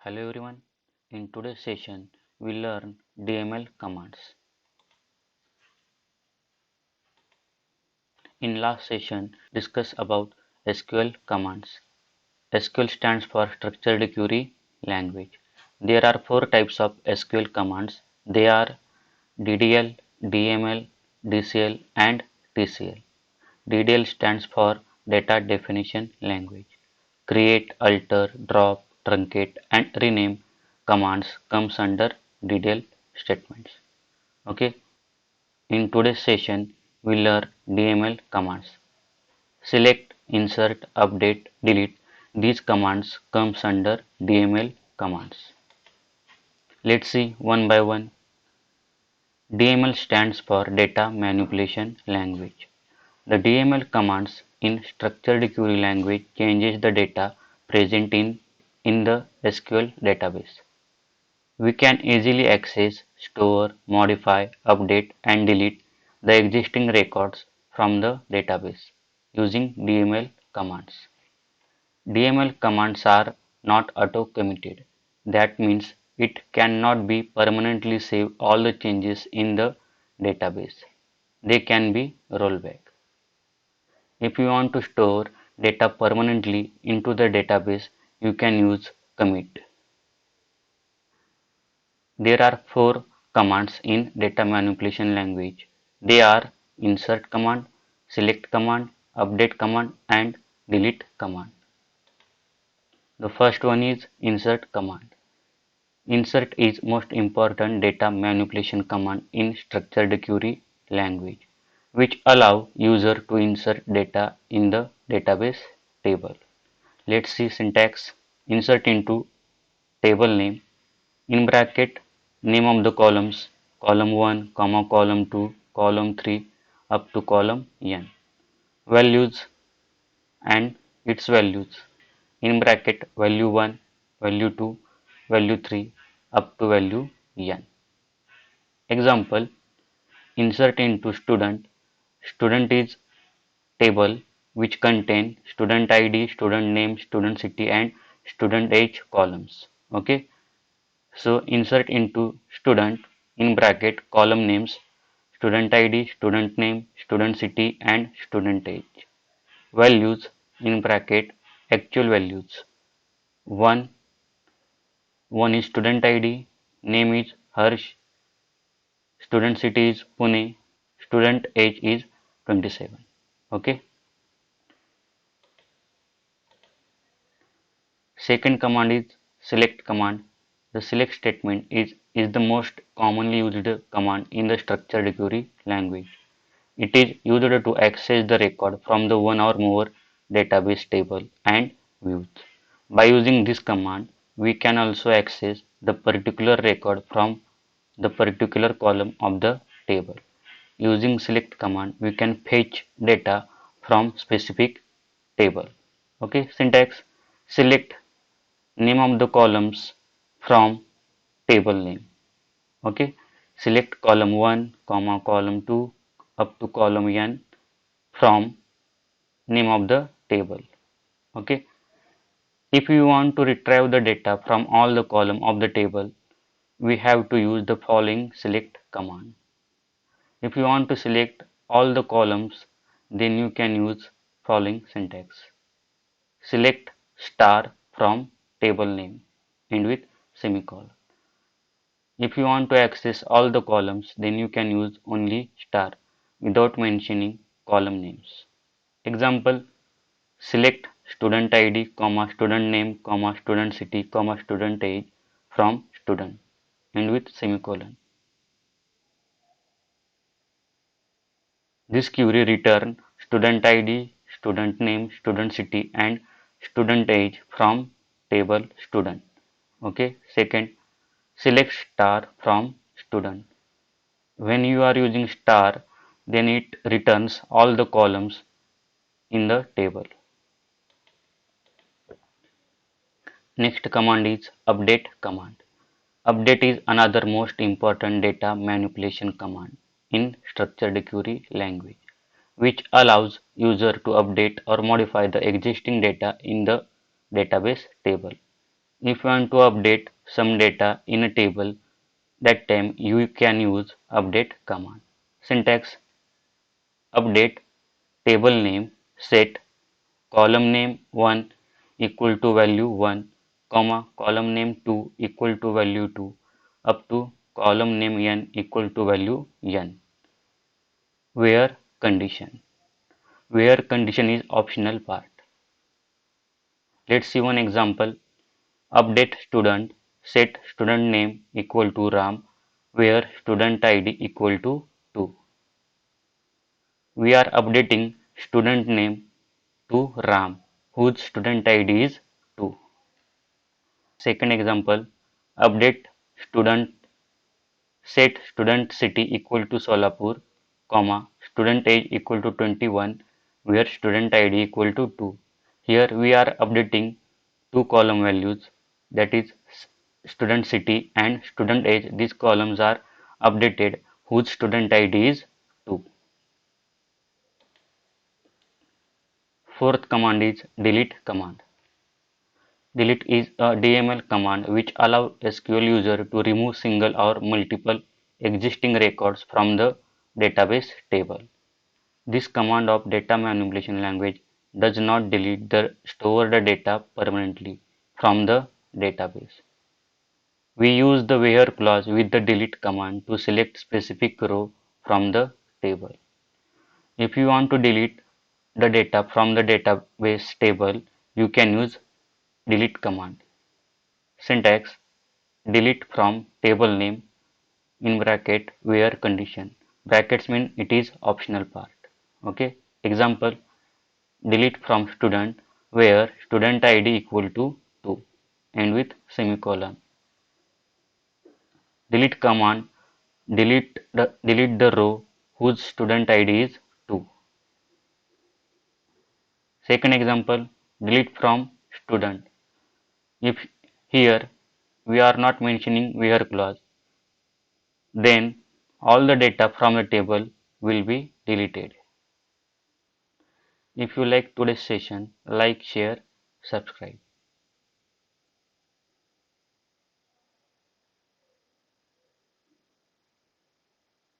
Hello everyone. In today's session, we learn DML commands. In last session, discuss about SQL commands. SQL stands for Structured Query Language. There are four types of SQL commands. They are DDL, DML, DCL, and TCL. DDL stands for Data Definition Language. Create, alter, drop, truncate, and rename commands comes under DDL statements. Okay, in today's session, we learn DML commands. Select, insert, update, delete. These commands comes under DML commands. Let's see one by one. DML stands for Data Manipulation Language. The DML commands in structured query language changes the data present in the SQL database. We can easily access, store, modify, update, and delete the existing records from the database using DML commands. DML commands are not auto-committed. That means it cannot be permanently save all the changes in the database. They can be rollback. If you want to store data permanently into the database, you can use commit. There are four commands in data manipulation language. They are insert command, select command, update command, and delete command. The first one is insert command. Insert is most important data manipulation command in structured query language, which allow user to insert data in the database table. Let's see syntax. Insert into table name in bracket name of the columns column 1 comma column 2 column 3 up to column n values and its values in bracket value 1 value 2 value 3 up to value n. Example, insert into student. Student is table which contain student id, student name, student city, and student age columns. Okay, so insert into student in bracket column names student id, student name, student city, and student age. Values in bracket actual values. One one is student id, name is Harsh, student city is Pune, student age is 27. Okay. Second command is select command. The select statement is the most commonly used command in the structured query language. It is used to access the record from the one or more database table and views. By using this command, we can also access the particular record from the particular column of the table. Using select command, we can fetch data from specific table. Okay, syntax select name of the columns from table name. Okay, select column 1 comma column 2 up to column n from name of the table. Okay, if you want to retrieve the data from all the column of the table, we have to use the following select command. If you want to select all the columns, then you can use following syntax. Select star from table name and with semicolon. If you want to access all the columns, then you can use only star without mentioning column names. Example, select student id, comma student name, comma student city, comma student age from student and with semicolon. This query return student id, student name, student city, and student age from table student. Okay. Second, select star from student. When you are using star, then it returns all the columns in the table. Next command is update command. Update is another most important data manipulation command in structured query language, which allows user to update or modify the existing data in the database table. If you want to update some data in a table, that time you can use update command. Syntax: update table name, set column name 1 equal to value 1, comma column name 2 equal to value 2, up to column name n equal to value n. Where condition. Where condition is optional part. Let's see one example. Update student, set student name equal to Ram, where student ID equal to 2. We are updating student name to Ram, whose student ID is 2. Second example, update student, set student city equal to Solapur, comma student age equal to 21, where student ID equal to 2. Here we are updating two column values, that is student city and student age. These columns are updated whose student ID is 2. Fourth command is delete command. Delete is a DML command which allows SQL user to remove single or multiple existing records from the database table. This command of data manipulation language does not delete the stored data permanently from the database. We use the where clause with the delete command to select specific row from the table. If you want to delete the data from the database table, you can use delete command. Syntax: delete from table name in bracket where condition. Brackets mean it is optional part. Okay. Example: delete from student where student ID equal to 2 and with semicolon. Delete command: delete the row whose student ID is 2. Second example: delete from student. If here we are not mentioning where clause, then all the data from the table will be deleted. If you like today's session, like, share, subscribe.